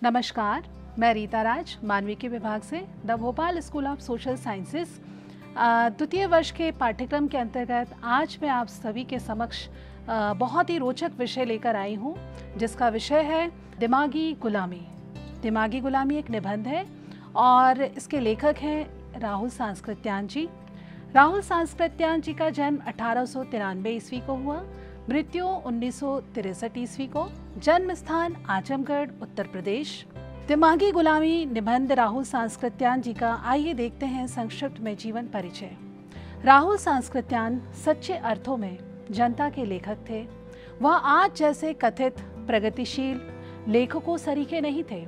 नमस्कार, मैं रीता राज मानविकी विभाग से the Bhopal school of social sciences द्वितीय वर्ष के पाठ्यक्रम के अंतर्गत आज मैं आप सभी के समक्ष बहुत ही रोचक विषय लेकर आई हूँ, जिसका विषय है दिमागी गुलामी। दिमागी गुलामी एक निबंध है और इसके लेखक हैं राहुल सांस्कृत्यायन जी। राहुल सांस्कृत्यायन जी का जन्म 1893 ईस्वी को हुआ, मृत्यु 1963 ईस्वी को, जन्म स्थान आजमगढ़ उत्तर प्रदेश। दिमागी गुलामी निबंध राहुल सांस्कृत्यायन जी का आइए देखते हैं संक्षिप्त में जीवन परिचय। राहुल सांस्कृत्यायन सच्चे अर्थों में जनता के लेखक थे। वह आज जैसे कथित प्रगतिशील लेखकों सरीखे नहीं थे,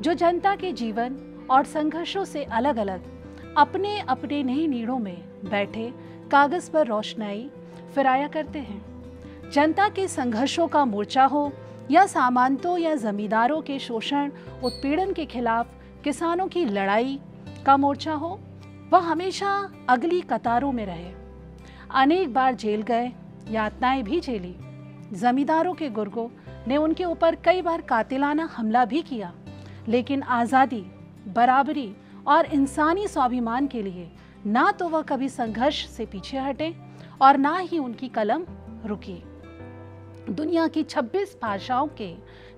जो जनता के जीवन और संघर्षों से अलग अलग अपने अपने नई नीड़ों में बैठे कागज पर रोशनाई फिराया करते हैं। जनता के संघर्षों का मोर्चा हो या सामंतों या जमींदारों के शोषण उत्पीड़न के खिलाफ किसानों की लड़ाई का मोर्चा हो, वह हमेशा अगली कतारों में रहे। अनेक बार जेल गए, यातनाएं भी झेली। जमींदारों के गुर्गों ने उनके ऊपर कई बार कातिलाना हमला भी किया, लेकिन आज़ादी, बराबरी और इंसानी स्वाभिमान के लिए ना तो वह कभी संघर्ष से पीछे हटे और ना ही उनकी कलम रुकी। दुनिया की 26 भाषाओं के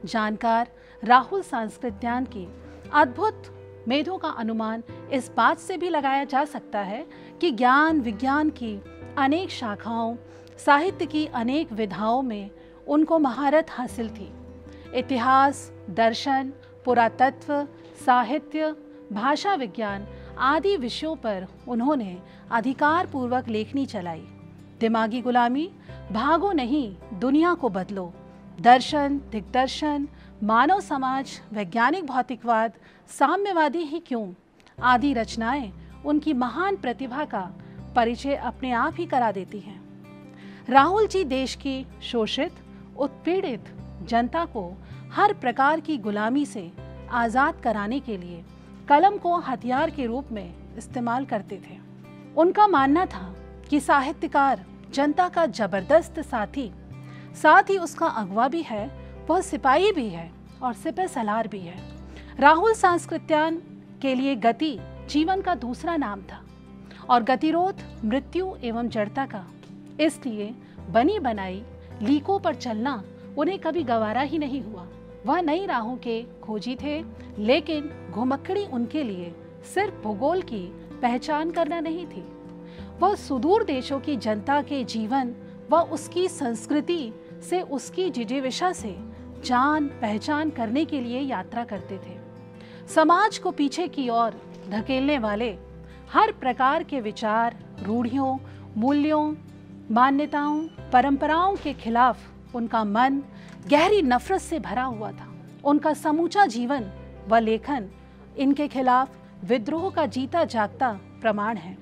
जानकार राहुल सांस्कृत्यायन की अद्भुत मेधों का अनुमान इस बात से भी लगाया जा सकता है कि ज्ञान विज्ञान की अनेक शाखाओं, साहित्य की अनेक विधाओं में उनको महारत हासिल थी। इतिहास, दर्शन, पुरातत्व, साहित्य, भाषा विज्ञान आदि विषयों पर उन्होंने अधिकार पूर्वक लेखनी चलाई। दिमागी गुलामी, भागो नहीं दुनिया को बदलो, दर्शन, दिग्दर्शन, मानव समाज, वैज्ञानिक भौतिकवाद, साम्यवादी ही क्यों आदि रचनाएं उनकी महान प्रतिभा का परिचय अपने आप ही करा देती हैं। राहुल जी देश की शोषित, उत्पीड़ित जनता को हर प्रकार की गुलामी से आज़ाद कराने के लिए कलम को हथियार के रूप में इस्तेमाल करते थे। उनका मानना था कि साहित्यकार जनता का जबरदस्त साथी, साथ ही उसका अगवा भी है, वह सिपाही भी है और सिपह सलार भी है। राहुल सांस्कृत्यायन के लिए गति जीवन का दूसरा नाम था और गतिरोध मृत्यु एवं जड़ता का। इसलिए बनी बनाई लीकों पर चलना उन्हें कभी गवारा ही नहीं हुआ। वह नई राहों के खोजी थे, लेकिन घुमक्कड़ी उनके लिए सिर्फ भूगोल की पहचान करना नहीं थी। वह सुदूर देशों की जनता के जीवन व उसकी संस्कृति से, उसकी जिजीविषा से जान पहचान करने के लिए यात्रा करते थे। समाज को पीछे की ओर धकेलने वाले हर प्रकार के विचार, रूढ़ियों, मूल्यों, मान्यताओं, परंपराओं के खिलाफ उनका मन गहरी नफरत से भरा हुआ था। उनका समूचा जीवन व लेखन इनके खिलाफ विद्रोह का जीता जागता प्रमाण है।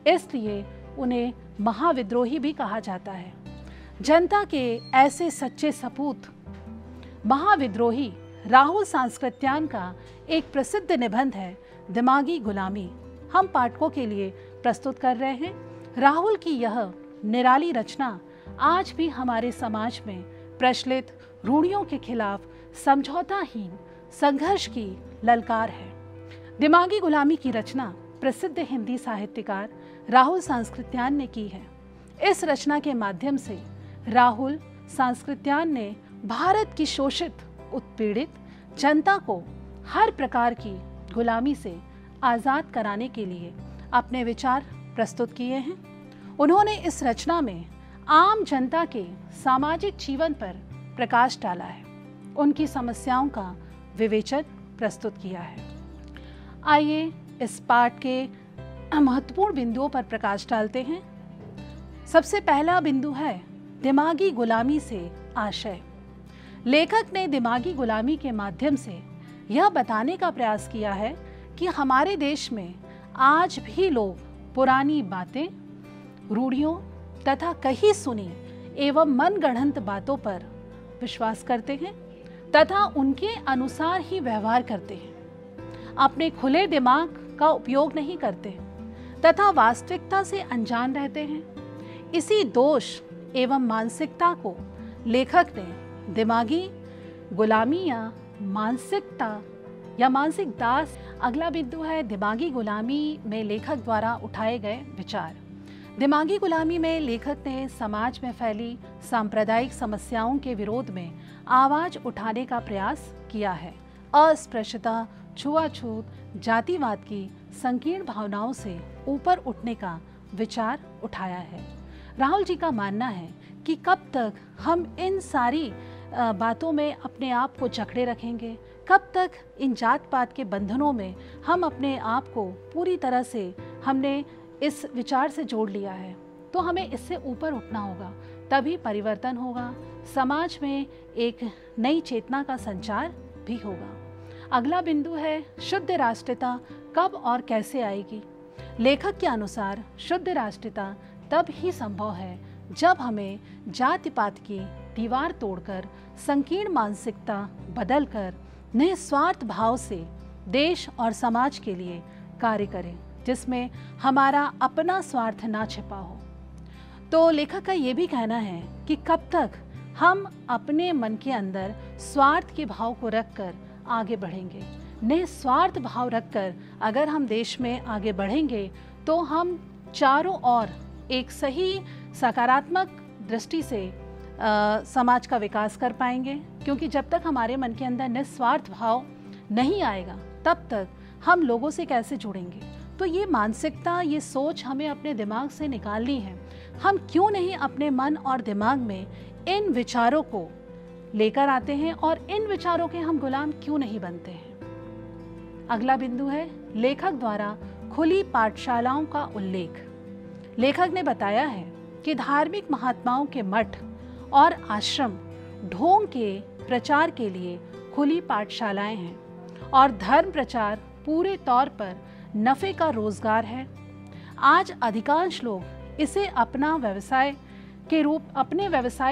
इसलिए उन्हें महाविद्रोही भी कहा जाता है। जनता के ऐसे सच्चे सपूत महाविद्रोही राहुल सांस्कृत्यायन का एक प्रसिद्ध निबंध है दिमागी गुलामी। हम पाठकों के लिए प्रस्तुत कर रहे हैं। राहुल की यह निराली रचना आज भी हमारे समाज में प्रचलित रूढ़ियों के खिलाफ समझौताहीन संघर्ष की ललकार है। दिमागी गुलामी की रचना प्रसिद्ध हिंदी साहित्यकार राहुल सांस्कृत्यायन ने की है। इस रचना के माध्यम से राहुल सांस्कृत्यायन ने भारत की शोषित, उत्पीड़ित जनता को हर प्रकार की गुलामी से आज़ाद कराने के लिए अपने विचार प्रस्तुत किए हैं। उन्होंने इस रचना में आम जनता के सामाजिक जीवन पर प्रकाश डाला है, उनकी समस्याओं का विवेचन प्रस्तुत किया है। आइए इस पाठ के महत्वपूर्ण बिंदुओं पर प्रकाश डालते हैं। सबसे पहला बिंदु है दिमागी गुलामी से आशय। लेखक ने दिमागी गुलामी के माध्यम से यह बताने का प्रयास किया है कि हमारे देश में आज भी लोग पुरानी बातें, रूढ़ियों तथा कही सुनी एवं मनगढ़ंत बातों पर विश्वास करते हैं तथा उनके अनुसार ही व्यवहार करते हैं। अपने खुले दिमाग का उपयोग नहीं करते तथा वास्तविकता से अनजान रहते हैं। इसी दोष एवं मानसिकता को लेखक ने दिमागी गुलामी या मानसिकता या मानसिक दास। अगला बिंदु है दिमागी गुलामी में लेखक द्वारा उठाए गए विचार। दिमागी गुलामी में लेखक ने समाज में फैली सांप्रदायिक समस्याओं के विरोध में आवाज उठाने का प्रयास किया है। अस्पृश्यता, छुआछूत, जातिवाद की संकीर्ण भावनाओं से ऊपर उठने का विचार उठाया है। राहुल जी का मानना है कि कब तक हम इन सारी बातों में अपने आप को जकड़े रखेंगे, कब तक इन जात पात के बंधनों में हम अपने आप को पूरी तरह से हमने इस विचार से जोड़ लिया है। तो हमें इससे ऊपर उठना होगा, तभी परिवर्तन होगा, समाज में एक नई चेतना का संचार भी होगा। अगला बिंदु है शुद्ध राष्ट्रीयता कब और कैसे आएगी। लेखक के अनुसार शुद्ध राष्ट्रीयता तब ही संभव है जब हमें जाति पात की दीवार तोड़कर, संकीर्ण मानसिकता बदलकर निस्वार्थ भाव से देश और समाज के लिए कार्य करें, जिसमें हमारा अपना स्वार्थ ना छिपा हो। तो लेखक का ये भी कहना है कि कब तक हम अपने मन के अंदर स्वार्थ के भाव को रखकर आगे बढ़ेंगे। निस्वार्थ भाव रखकर अगर हम देश में आगे बढ़ेंगे तो हम चारों ओर एक सही सकारात्मक दृष्टि से समाज का विकास कर पाएंगे, क्योंकि जब तक हमारे मन के अंदर निस्वार्थ भाव नहीं आएगा तब तक हम लोगों से कैसे जुड़ेंगे। तो ये मानसिकता, ये सोच हमें अपने दिमाग से निकालनी है। हम क्यों नहीं अपने मन और दिमाग में इन विचारों को लेकर आते हैं और इन विचारों के हम गुलाम क्यों नहीं बनते हैं। अगला बिंदु है लेखक द्वारा खुली पाठशालाओं का उल्लेख। लेखक ने बताया है कि धार्मिक महात्माओं के मठ और आश्रम ढोंग के प्रचार के लिए खुली पाठशालाएं हैं और धर्म प्रचार पूरे तौर पर नफे का रोजगार है। आज अधिकांश लोग इसे अपने व्यवसाय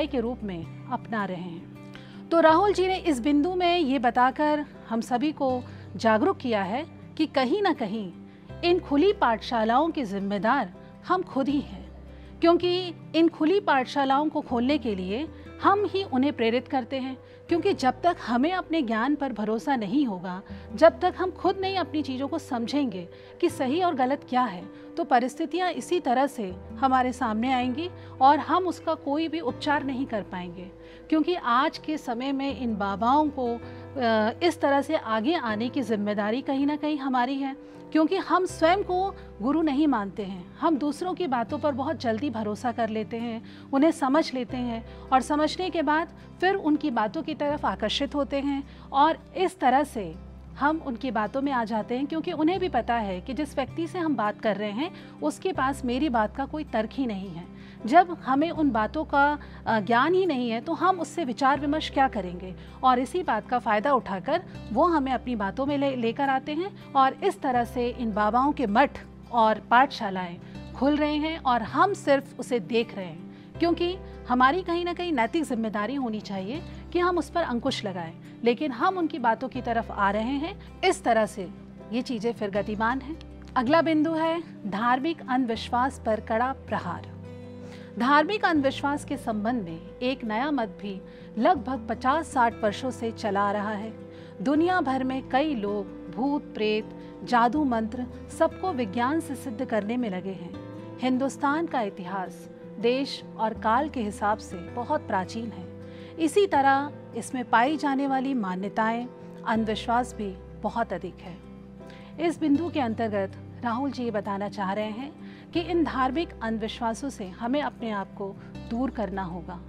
के रूप में अपना रहे हैं। तो राहुल जी ने इस बिंदु में ये बताकर हम सभी को जागरूक किया है कि कहीं ना कहीं इन खुली पाठशालाओं के जिम्मेदार हम खुद ही हैं, क्योंकि इन खुली पाठशालाओं को खोलने के लिए हम ही उन्हें प्रेरित करते हैं। क्योंकि जब तक हमें अपने ज्ञान पर भरोसा नहीं होगा, जब तक हम खुद नहीं अपनी चीज़ों को समझेंगे कि सही और गलत क्या है, तो परिस्थितियाँ इसी तरह से हमारे सामने आएंगी और हम उसका कोई भी उपचार नहीं कर पाएंगे। क्योंकि आज के समय में इन बाबाओं को इस तरह से आगे आने की जिम्मेदारी कहीं ना कहीं हमारी है, क्योंकि हम स्वयं को गुरु नहीं मानते हैं। हम दूसरों की बातों पर बहुत जल्दी भरोसा कर लेते हैं, उन्हें समझ लेते हैं और समझने के बाद फिर उनकी बातों की तरफ आकर्षित होते हैं और इस तरह से हम उनकी बातों में आ जाते हैं, क्योंकि उन्हें भी पता है कि जिस व्यक्ति से हम बात कर रहे हैं उसके पास मेरी बात का कोई तर्क ही नहीं है। जब हमें उन बातों का ज्ञान ही नहीं है तो हम उससे विचार विमर्श क्या करेंगे, और इसी बात का फ़ायदा उठाकर वो हमें अपनी बातों में लेकर आते हैं और इस तरह से इन बाबाओं के मठ और पाठशालाएँ खुल रहे हैं और हम सिर्फ उसे देख रहे हैं। क्योंकि हमारी कहीं ना कहीं नैतिक जिम्मेदारी होनी चाहिए कि हम उस पर अंकुश लगाएं, लेकिन हम उनकी बातों की तरफ आ रहे हैं। इस तरह से ये चीज़ें फिर गतिमान हैं। अगला बिंदु है धार्मिक अंधविश्वास पर कड़ा प्रहार। धार्मिक अंधविश्वास के संबंध में एक नया मत भी लगभग 50-60 वर्षों से चला आ रहा है। दुनिया भर में कई लोग भूत प्रेत, जादू मंत्र सबको विज्ञान से सिद्ध करने में लगे हैं। हिंदुस्तान का इतिहास देश और काल के हिसाब से बहुत प्राचीन है। इसी तरह इसमें पाई जाने वाली मान्यताएं, अंधविश्वास भी बहुत अधिक है। इस बिंदु के अंतर्गत राहुल जी ये बताना चाह रहे हैं कि इन धार्मिक अंधविश्वासों से हमें अपने आप को दूर करना होगा।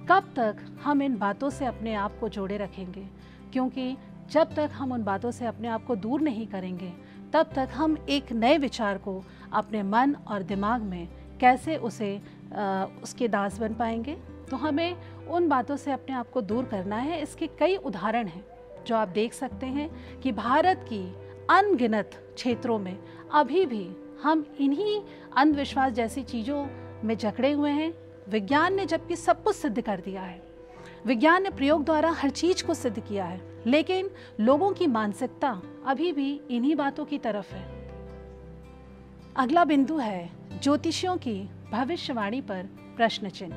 कब तक हम इन बातों से अपने आप को जोड़े रखेंगे, क्योंकि जब तक हम उन बातों से अपने आप को दूर नहीं करेंगे तब तक हम एक नए विचार को अपने मन और दिमाग में कैसे उसके दास बन पाएंगे। तो हमें उन बातों से अपने आप को दूर करना है। इसके कई उदाहरण हैं जो आप देख सकते हैं कि भारत की अनगिनत क्षेत्रों में अभी भी हम इन्हीं अंधविश्वास जैसी चीज़ों में जकड़े हुए हैं। विज्ञान ने जबकि सब कुछ सिद्ध कर दिया है, विज्ञान ने प्रयोग द्वारा हर चीज़ को सिद्ध किया है, लेकिन लोगों की मानसिकता अभी भी इन्हीं बातों की तरफ है। अगला बिंदु है ज्योतिषियों की भविष्यवाणी पर प्रश्न चिन्ह।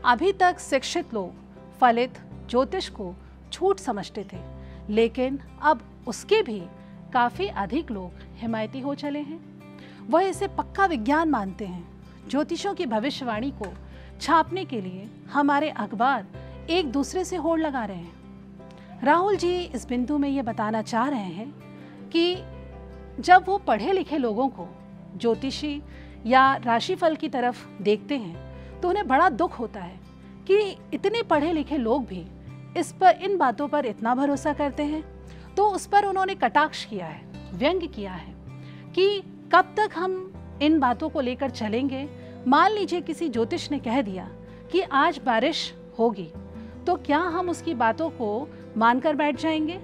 अभी तक शिक्षित लोग फलित ज्योतिष को झूठ समझते थे, लेकिन अब उसके भी काफ़ी अधिक लोग हिमायती हो चले हैं। वह इसे पक्का विज्ञान मानते हैं। ज्योतिषों की भविष्यवाणी को छापने के लिए हमारे अखबार एक दूसरे से होड़ लगा रहे हैं। राहुल जी इस बिंदु में ये बताना चाह रहे हैं कि जब वो पढ़े लिखे लोगों को ज्योतिषी या राशिफल की तरफ देखते हैं तो उन्हें बड़ा दुख होता है कि इतने पढ़े लिखे लोग भी इन बातों पर इतना भरोसा करते हैं। तो उस पर उन्होंने कटाक्ष किया है, व्यंग्य किया है कि कब तक हम इन बातों को लेकर चलेंगे। मान लीजिए किसी ज्योतिष ने कह दिया कि आज बारिश होगी, तो क्या हम उसकी बातों को मानकर बैठ जाएंगे?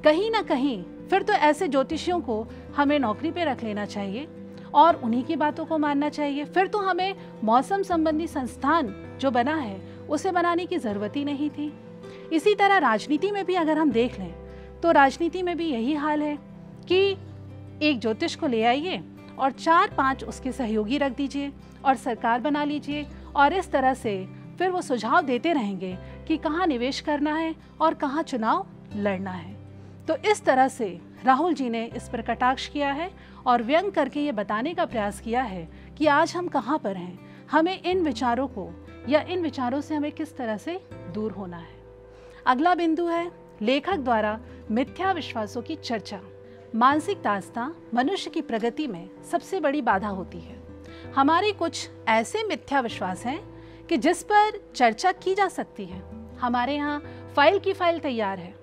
कहीं ना कहीं फिर तो ऐसे ज्योतिषियों को हमें नौकरी पे रख लेना चाहिए और उन्हीं की बातों को मानना चाहिए। फिर तो हमें मौसम संबंधी संस्थान जो बना है उसे बनाने की ज़रूरत ही नहीं थी। इसी तरह राजनीति में भी अगर हम देख लें तो राजनीति में भी यही हाल है कि एक ज्योतिष को ले आइए और 4-5 उसके सहयोगी रख दीजिए और सरकार बना लीजिए, और इस तरह से फिर वो सुझाव देते रहेंगे कि कहाँ निवेश करना है और कहाँ चुनाव लड़ना है। तो इस तरह से राहुल जी ने इस पर कटाक्ष किया है और व्यंग करके ये बताने का प्रयास किया है कि आज हम कहाँ पर हैं, हमें इन विचारों को या इन विचारों से हमें किस तरह से दूर होना है। अगला बिंदु है लेखक द्वारा मिथ्या विश्वासों की चर्चा। मानसिक दास्तां मनुष्य की प्रगति में सबसे बड़ी बाधा होती है। हमारे कुछ ऐसे मिथ्या विश्वास हैं कि जिस पर चर्चा की जा सकती है। हमारे यहाँ फाइल की फाइल तैयार है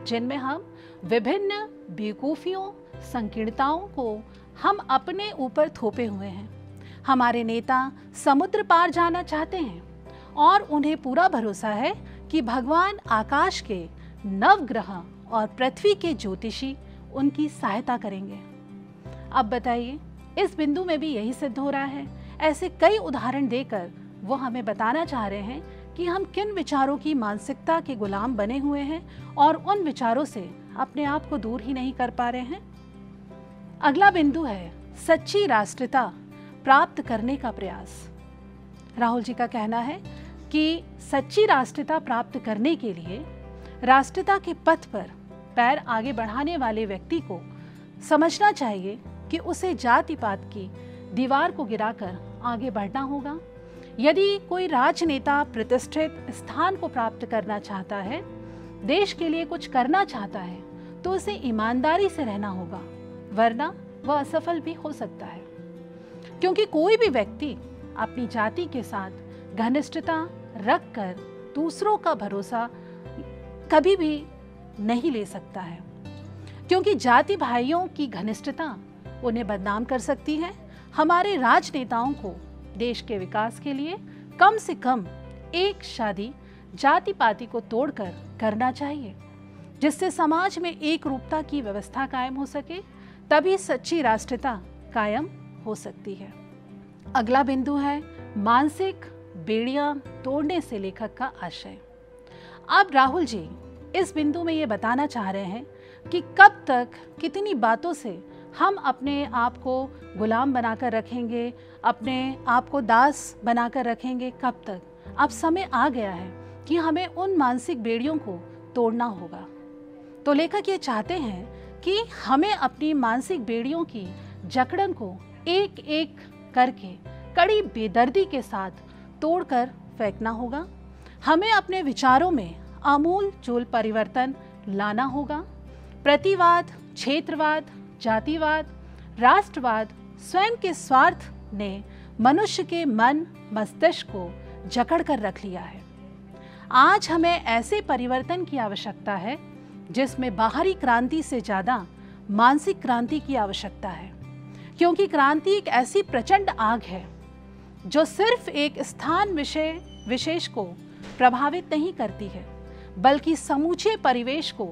जिनमें हम विभिन्न बेवकूफियों, संकीर्णताओं को हम अपने ऊपर थोपे हुए हैं। हमारे नेता समुद्र पार जाना चाहते हैं और उन्हें पूरा भरोसा है कि भगवान आकाश के नवग्रह और पृथ्वी के ज्योतिषी उनकी सहायता करेंगे। अब बताइए, इस बिंदु में भी यही सिद्ध हो रहा है। ऐसे कई उदाहरण देकर वो हमें बताना चाह रहे हैं कि हम किन विचारों की मानसिकता के गुलाम बने हुए हैं और उन विचारों से अपने आप को दूर ही नहीं कर पा रहे हैं। अगला बिंदु है सच्ची राष्ट्रीयता प्राप्त करने का प्रयास। राहुल जी का कहना है कि सच्ची राष्ट्रीयता प्राप्त करने के लिए राष्ट्रीयता के पथ पर पैर आगे बढ़ाने वाले व्यक्ति को समझना चाहिए कि उसे जाति पात की दीवार को गिराकर आगे बढ़ना होगा। यदि कोई राजनेता प्रतिष्ठित स्थान को प्राप्त करना चाहता है, देश के लिए कुछ करना चाहता है, तो उसे ईमानदारी से रहना होगा, वरना वह असफल भी हो सकता है। क्योंकि कोई भी व्यक्ति अपनी जाति के साथ घनिष्ठता रखकर दूसरों का भरोसा कभी भी नहीं ले सकता है, क्योंकि जाति भाइयों की घनिष्ठता उन्हें बदनाम कर सकती है। हमारे राजनेताओं को देश के विकास के लिए कम से कम एक शादी जाति पाति को तोड़कर करना चाहिए, जिससे समाज में एक रूपता की व्यवस्था कायम हो सके। तभी सच्ची राष्ट्रीयता कायम हो सकती है। अगला बिंदु है मानसिक बेड़ियां तोड़ने से लेखक का आशय। अब राहुल जी इस बिंदु में ये बताना चाह रहे हैं कि कब तक कितनी बातों से हम अपने आप को गुलाम बनाकर रखेंगे, अपने आप को दास बनाकर रखेंगे, कब तक? अब समय आ गया है कि हमें उन मानसिक बेड़ियों को तोड़ना होगा। तो लेखक ये चाहते हैं कि हमें अपनी मानसिक बेड़ियों की जकड़न को एक एक करके कड़ी बेदर्दी के साथ तोड़कर फेंकना होगा। हमें अपने विचारों में आमूल चूल परिवर्तन लाना होगा। प्रतिवाद, क्षेत्रवाद, जातिवाद, राष्ट्रवाद, स्वयं के स्वार्थ ने मनुष्य के मन मस्तिष्क को जकड़ कर रख लिया है। आज हमें ऐसे परिवर्तन की आवश्यकता है जिसमें बाहरी क्रांति से ज़्यादा मानसिक क्रांति की आवश्यकता है, क्योंकि क्रांति एक ऐसी प्रचंड आग है जो सिर्फ एक स्थान विशेष को प्रभावित नहीं करती है, बल्कि समूचे परिवेश को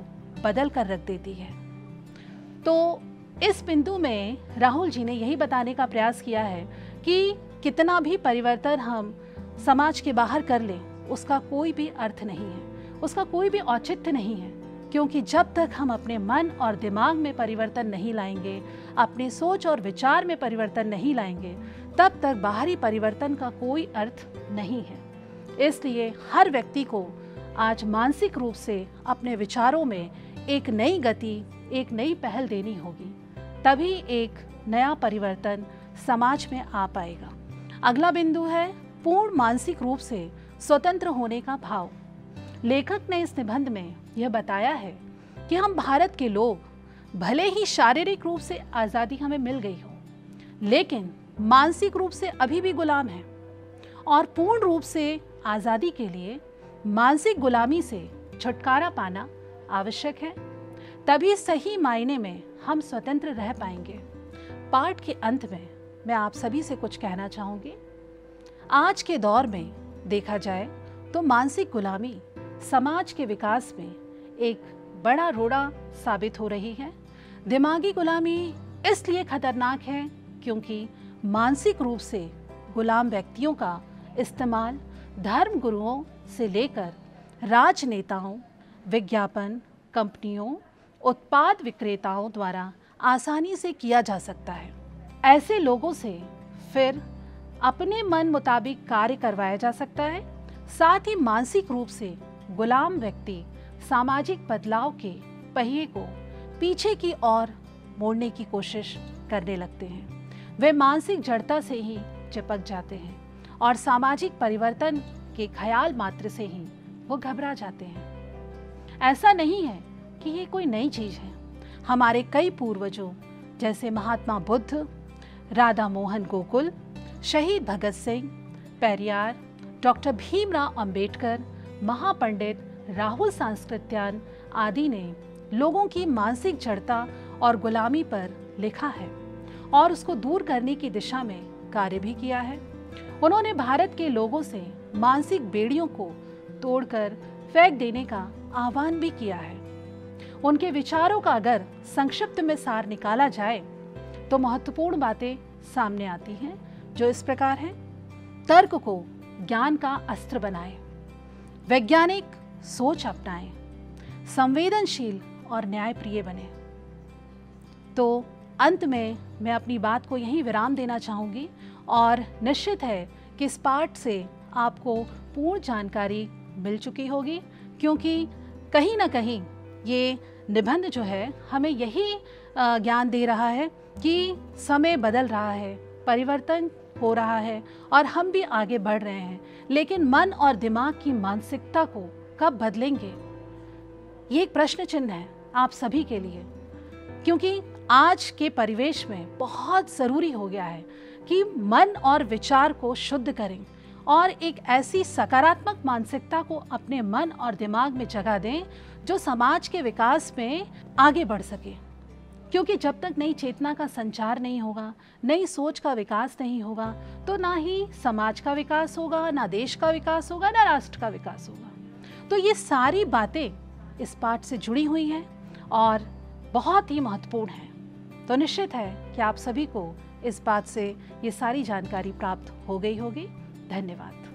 बदल कर रख देती है। तो इस बिंदु में राहुल जी ने यही बताने का प्रयास किया है कि कितना भी परिवर्तन हम समाज के बाहर कर लें, उसका कोई भी अर्थ नहीं है, उसका कोई भी औचित्य नहीं है, क्योंकि जब तक हम अपने मन और दिमाग में परिवर्तन नहीं लाएंगे, अपनी सोच और विचार में परिवर्तन नहीं लाएंगे, तब तक बाहरी परिवर्तन का कोई अर्थ नहीं है। इसलिए हर व्यक्ति को आज मानसिक रूप से अपने विचारों में एक नई गति, एक नई पहल देनी होगी, तभी एक नया परिवर्तन समाज में आ पाएगा। अगला बिंदु है पूर्ण मानसिक रूप से स्वतंत्र होने का भाव। लेखक ने इस निबंध में यह बताया है कि हम भारत के लोग भले ही शारीरिक रूप से आज़ादी हमें मिल गई हो, लेकिन मानसिक रूप से अभी भी गुलाम हैं और पूर्ण रूप से आज़ादी के लिए मानसिक गुलामी से छुटकारा पाना आवश्यक है, तभी सही मायने में हम स्वतंत्र रह पाएंगे। पाठ के अंत में मैं आप सभी से कुछ कहना चाहूँगी। आज के दौर में देखा जाए तो मानसिक गुलामी समाज के विकास में एक बड़ा रोड़ा साबित हो रही है। दिमागी गुलामी इसलिए खतरनाक है क्योंकि मानसिक रूप से गुलाम व्यक्तियों का इस्तेमाल धर्म गुरुओं से लेकर राजनेताओं, विज्ञापन कंपनियों, उत्पाद विक्रेताओं द्वारा आसानी से किया जा सकता है। ऐसे लोगों से फिर अपने मन मुताबिक कार्य करवाया जा सकता है। साथ ही मानसिक रूप से गुलाम व्यक्ति सामाजिक बदलाव के पहिए को पीछे की ओर मोड़ने की कोशिश करने लगते हैं। वे मानसिक जड़ता से ही चिपक जाते हैं और सामाजिक परिवर्तन के ख्याल मात्र से ही वो घबरा जाते हैं। ऐसा नहीं है कि ये कोई नई चीज़ है। हमारे कई पूर्वजों जैसे महात्मा बुद्ध, राधा मोहन गोकुल, शहीद भगत सिंह, पेरियार, डॉक्टर भीमराव अंबेडकर, महापंडित राहुल सांस्कृत्यायन आदि ने लोगों की मानसिक जड़ता और गुलामी पर लिखा है और उसको दूर करने की दिशा में कार्य भी किया है। उन्होंने भारत के लोगों से मानसिक बेड़ियों को तोड़कर फेंक देने का आह्वान भी किया है। उनके विचारों का अगर संक्षिप्त में सार निकाला जाए तो महत्वपूर्ण बातें सामने आती हैं, जो इस प्रकार हैं। तर्क को ज्ञान का अस्त्र बनाएं, वैज्ञानिक सोच अपनाएं, संवेदनशील और न्यायप्रिय बने। तो अंत में मैं अपनी बात को यहीं विराम देना चाहूँगी और निश्चित है कि इस पाठ से आपको पूर्ण जानकारी मिल चुकी होगी, क्योंकि कहीं ना कहीं ये निबंध जो है हमें यही ज्ञान दे रहा है कि समय बदल रहा है, परिवर्तन हो रहा है और हम भी आगे बढ़ रहे हैं, लेकिन मन और दिमाग की मानसिकता को कब बदलेंगे, ये एक प्रश्न चिन्ह है आप सभी के लिए। क्योंकि आज के परिवेश में बहुत ज़रूरी हो गया है कि मन और विचार को शुद्ध करें और एक ऐसी सकारात्मक मानसिकता को अपने मन और दिमाग में जगह दें जो समाज के विकास में आगे बढ़ सके। क्योंकि जब तक नई चेतना का संचार नहीं होगा, नई सोच का विकास नहीं होगा, तो ना ही समाज का विकास होगा, ना देश का विकास होगा, ना राष्ट्र का विकास होगा। तो ये सारी बातें इस पाठ से जुड़ी हुई हैं और बहुत ही महत्वपूर्ण हैं। तो निश्चित है कि आप सभी को इस बात से ये सारी जानकारी प्राप्त हो गई होगी। धन्यवाद।